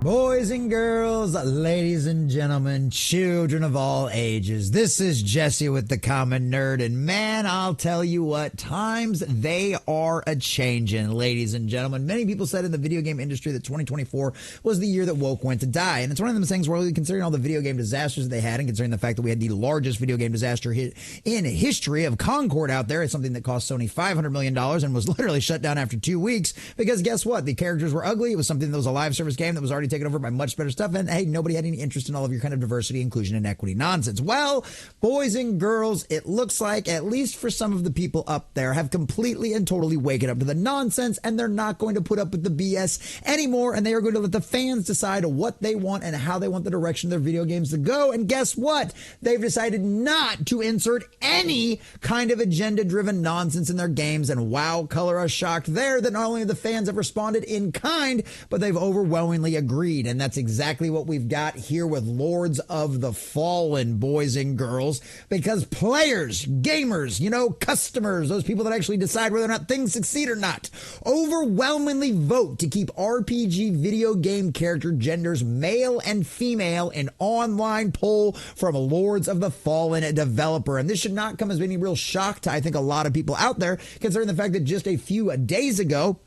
Boys and girls, ladies and gentlemen, children of all ages, this is Jesse with the Common Nerd, and man, I'll tell you what, times they are a-changin', ladies and gentlemen. Many people said in the video game industry that 2024 was the year that woke went to die, and it's one of those things where, considering all the video game disasters that they had, and considering the fact that we had the largest video game disaster hit in history of Concord out there, it's something that cost Sony $500 million and was literally shut down after 2 weeks, because guess what? The characters were ugly. It was something that was a live service game that was already taken over by much better stuff, and hey, nobody had any interest in all of your kind of diversity, inclusion, and equity nonsense. Well, boys and girls, it looks like, at least for some of the people up there, have completely and totally waken up to the nonsense, and they're not going to put up with the BS anymore, and they are going to let the fans decide what they want and how they want the direction of their video games to go. And guess what? They've decided not to insert any kind of agenda-driven nonsense in their games, and wow, color us shocked there that not only the fans have responded in kind, but they've overwhelmingly agreed. And that's exactly what we've got here with Lords of the Fallen, boys and girls, because players, gamers, customers, those people that actually decide whether or not things succeed or not, overwhelmingly vote to keep RPG video game character genders male and female in online poll from a Lords of the Fallen developer. And this should not come as any real shock to, I think, a lot of people out there, considering the fact that just a few days ago,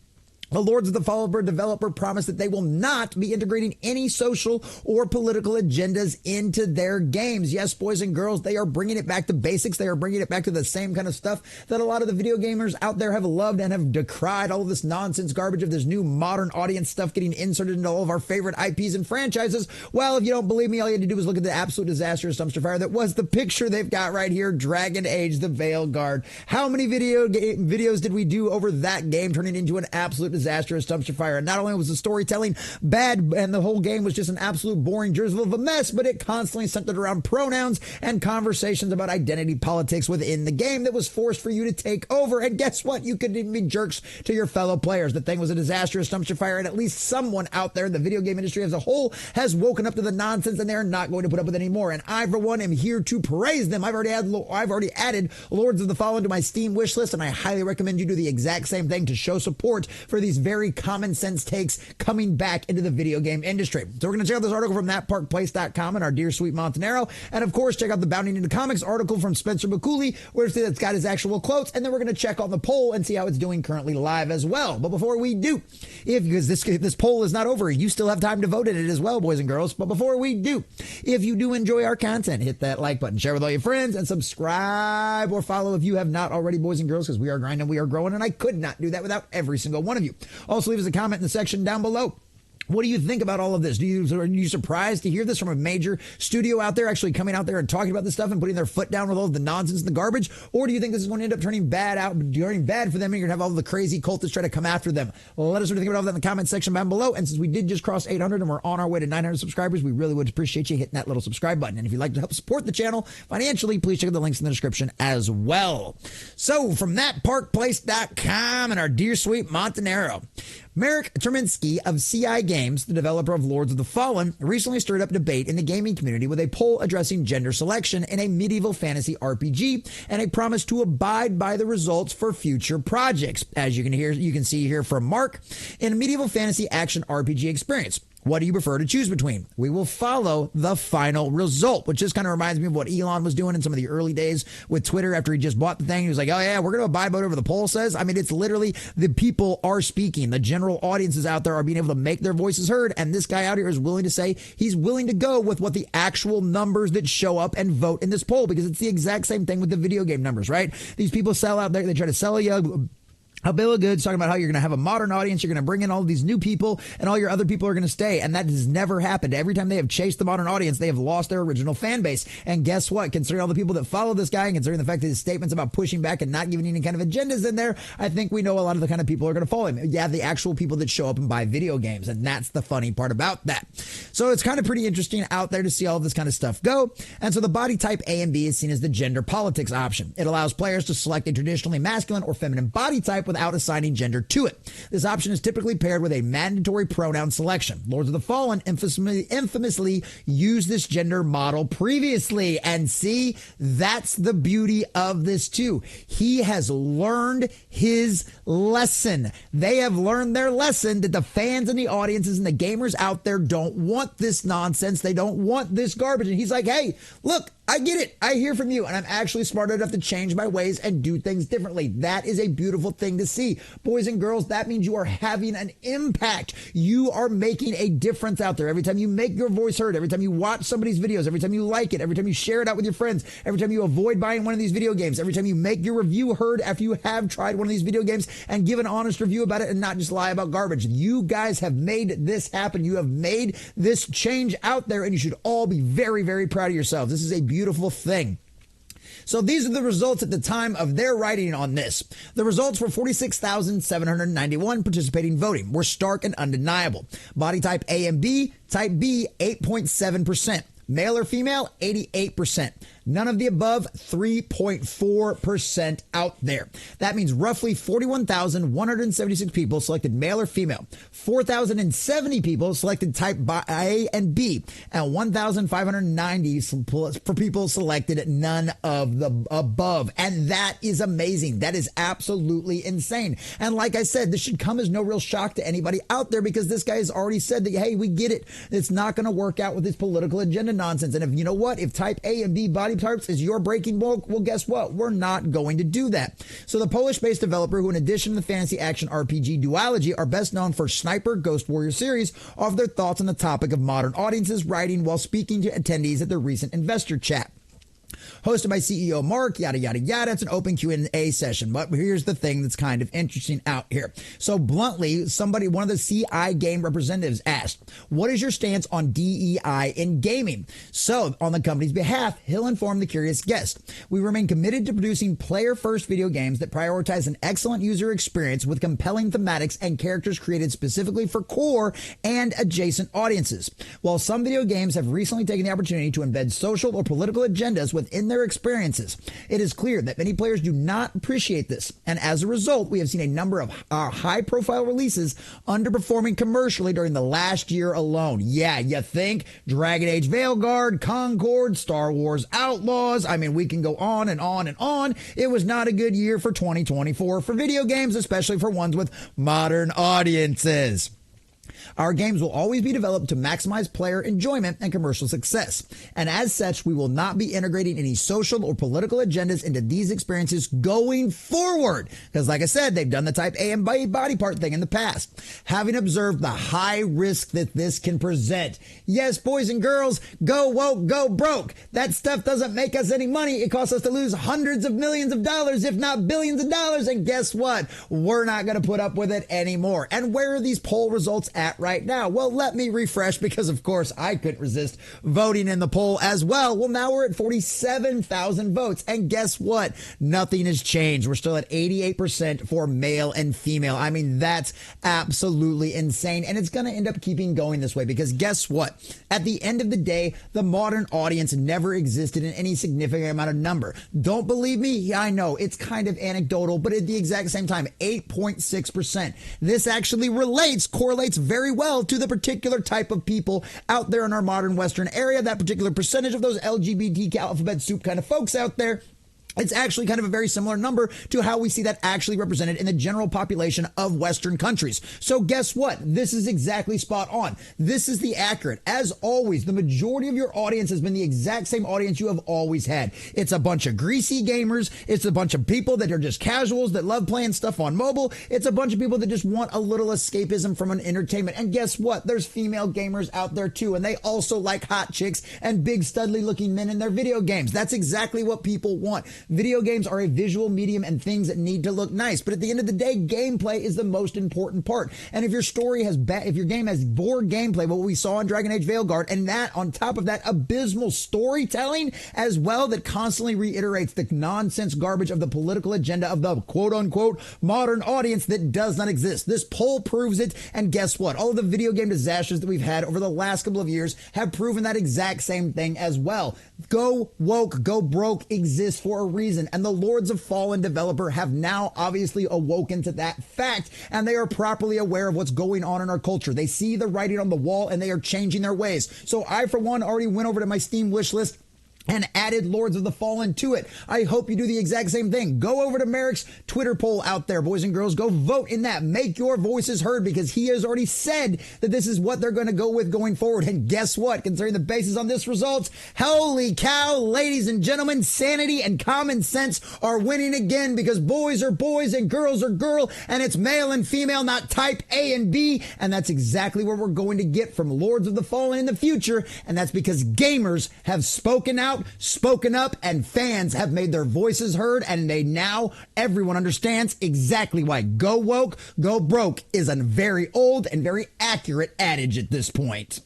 the Lords of the Fallen developer promised that they will not be integrating any social or political agendas into their games. Yes, boys and girls, they are bringing it back to basics. They are bringing it back to the same kind of stuff that a lot of the video gamers out there have loved and have decried, all of this nonsense garbage of this new modern audience stuff getting inserted into all of our favorite IPs and franchises. Well, if you don't believe me, all you had to do was look at the absolute disastrous dumpster fire that was the picture they've got right here, Dragon Age: The Veilguard. How many videos did we do over that game turning into an absolute disastrous dumpster fire? And not only was the storytelling bad and the whole game was just an absolute boring drizzle of a mess, but it constantly centered around pronouns and conversations about identity politics within the game that was forced for you to take over. And guess what? You couldn't even be jerks to your fellow players. The thing was a disastrous dumpster fire, and at least someone out there in the video game industry as a whole has woken up to the nonsense, and they're not going to put up with it anymore. And I, for one, am here to praise them. I've already added Lords of the Fallen to my Steam wish list, and I highly recommend you do the exact same thing to show support for these very common sense takes coming back into the video game industry. So we're going to check out this article from thatparkplace.com and our dear sweet Montanero. And of course, check out the Bounding into Comics article from Spencer McCooley, where it's got his actual quotes. And then we're going to check on the poll and see how it's doing currently live as well. But before we do, because this poll is not over, you still have time to vote in it as well, boys and girls. But before we do, if you do enjoy our content, hit that like button, share with all your friends, and subscribe or follow if you have not already, boys and girls, because we are grinding, we are growing, and I could not do that without every single one of you. Also, leave us a comment in the section down below. What do you think about all of this? Are you surprised to hear this from a major studio out there actually coming out there and talking about this stuff and putting their foot down with all of the nonsense and the garbage? Or do you think this is going to end up turning bad for them, and you're going to have all the crazy cultists try to come after them? Let us know what you think about all that in the comment section down below. And since we did just cross 800 and we're on our way to 900 subscribers, we really would appreciate you hitting that little subscribe button. And if you'd like to help support the channel financially, please check out the links in the description as well. So from thatparkplace.com and our dear sweet Montanero, Marek Terminsky of CI Games, the developer of Lords of the Fallen, recently stirred up debate in the gaming community with a poll addressing gender selection in a medieval fantasy RPG and a promise to abide by the results for future projects. As you can see here from Mark, in a medieval fantasy action RPG experience, what do you prefer to choose between? We will follow the final result, which just kind of reminds me of what Elon was doing in some of the early days with Twitter after he just bought the thing. He was like, oh yeah, we're going to abide by whatever the poll says. I mean, it's literally the people are speaking. The general audiences out there are being able to make their voices heard. And this guy out here is willing to say he's willing to go with what the actual numbers that show up and vote in this poll, because it's the exact same thing with the video game numbers, right? These people sell out there. They try to sell you a bill of goods talking about how you're going to have a modern audience, you're going to bring in all these new people, and all your other people are going to stay. And that has never happened. Every time they have chased the modern audience, they have lost their original fan base. And guess what? Considering all the people that follow this guy, and considering the fact that his statements about pushing back and not giving any kind of agendas in there, I think we know a lot of the kind of people are going to follow him. Yeah, the actual people that show up and buy video games. And that's the funny part about that. So it's kind of pretty interesting out there to see all of this kind of stuff go. And so the body type A and B is seen as the gender politics option. It allows players to select a traditionally masculine or feminine body type without assigning gender to it. This option is typically paired with a mandatory pronoun selection. Lords of the Fallen infamously used this gender model previously, and see, that's the beauty of this too. He has learned his lesson. They have learned their lesson that the fans and the audiences and the gamers out there don't want this nonsense. They don't want this garbage. And he's like, hey, look, I get it. I hear from you, and I'm actually smart enough to change my ways and do things differently. That is a beautiful thing to see. Boys and girls, that means you are having an impact. You are making a difference out there. Every time you make your voice heard, every time you watch somebody's videos, every time you like it, every time you share it out with your friends, every time you avoid buying one of these video games, every time you make your review heard after you have tried one of these video games and give an honest review about it and not just lie about garbage. You guys have made this happen. You have made this change out there, and you should all be very, very proud of yourselves. This is a beautiful thing. So these are the results at the time of their writing on this. The results were 46,791 participating voting, were stark and undeniable. Body type A and B, type B 8.7%, male or female 88%. None of the above, 3.4% out there. That means roughly 41,176 people selected male or female. 4,070 people selected type A and B. And 1,590 for people selected none of the above. And that is amazing. That is absolutely insane. And like I said, this should come as no real shock to anybody out there, because this guy has already said that, hey, we get it. It's not going to work out with this political agenda nonsense. And if you know what, if type A and B body types is your breaking bulk, well, guess what? We're not going to do that. So the Polish-based developer, who in addition to the fantasy action RPG Duology are best known for Sniper Ghost Warrior series, offer their thoughts on the topic of modern audiences writing while speaking to attendees at their recent investor chat. Hosted by CEO Mark, yada, yada, yada. It's an open Q&A session. But here's the thing that's kind of interesting out here. So bluntly, one of the CI game representatives asked, what is your stance on DEI in gaming? So on the company's behalf, he'll inform the curious guest. We remain committed to producing player-first video games that prioritize an excellent user experience with compelling thematics and characters created specifically for core and adjacent audiences. While some video games have recently taken the opportunity to embed social or political agendas within their experiences, it is clear that many players do not appreciate this, and as a result, we have seen a number of high-profile releases underperforming commercially during the last year alone. Yeah, you think? Dragon Age Veilguard, Concord, Star Wars Outlaws. I mean, we can go on and on and on. It was not a good year for 2024 for video games, especially for ones with modern audiences. Our games will always be developed to maximize player enjoyment and commercial success. And as such, we will not be integrating any social or political agendas into these experiences going forward. Because like I said, they've done the type A and B body part thing in the past. Having observed the high risk that this can present. Yes, boys and girls, go woke, go broke. That stuff doesn't make us any money. It costs us to lose hundreds of millions of dollars, if not billions of dollars. And guess what? We're not going to put up with it anymore. And where are these poll results at right now? Well, let me refresh, because of course I couldn't resist voting in the poll as well. Well, now we're at 47,000 votes, and guess what? Nothing has changed. We're still at 88% for male and female. I mean, that's absolutely insane, and it's going to end up keeping going this way, because guess what? At the end of the day, the modern audience never existed in any significant amount of number. Don't believe me? Yeah, I know it's kind of anecdotal, but at the exact same time, 8.6%. This actually correlates very well to the particular type of people out there in our modern Western area, that particular percentage of those LGBTQ alphabet soup kind of folks out there. It's actually kind of a very similar number to how we see that actually represented in the general population of Western countries. So guess what? This is exactly spot on. This is the accurate. As always, the majority of your audience has been the exact same audience you have always had. It's a bunch of greasy gamers. It's a bunch of people that are just casuals that love playing stuff on mobile. It's a bunch of people that just want a little escapism from an entertainment. And guess what? There's female gamers out there too, and they also like hot chicks and big studly looking men in their video games. That's exactly what people want. Video games are a visual medium and things that need to look nice. But at the end of the day, gameplay is the most important part. And if your game has poor gameplay, what we saw in Dragon Age Veilguard, and that on top of that abysmal storytelling as well that constantly reiterates the nonsense garbage of the political agenda of the quote unquote modern audience that does not exist. This poll proves it. And guess what? All of the video game disasters that we've had over the last couple of years have proven that exact same thing as well. Go woke, go broke exists for a reason. And the Lords of Fallen developer have now obviously awoken to that fact, and they are properly aware of what's going on in our culture. They see the writing on the wall and they are changing their ways. So I, for one, already went over to my Steam wish list and added Lords of the Fallen to it. I hope you do the exact same thing. Go over to Merrick's Twitter poll out there, boys and girls. Go vote in that. Make your voices heard, because he has already said that this is what they're going to go with going forward. And guess what? Considering the basis on this results, holy cow, ladies and gentlemen, sanity and common sense are winning again, because boys are boys and girls are girl, and it's male and female, not type A and B. And that's exactly what we're going to get from Lords of the Fallen in the future. And that's because gamers have spoken out, spoken up, and fans have made their voices heard, and everyone understands exactly why go woke, go broke is a very old and very accurate adage at this point.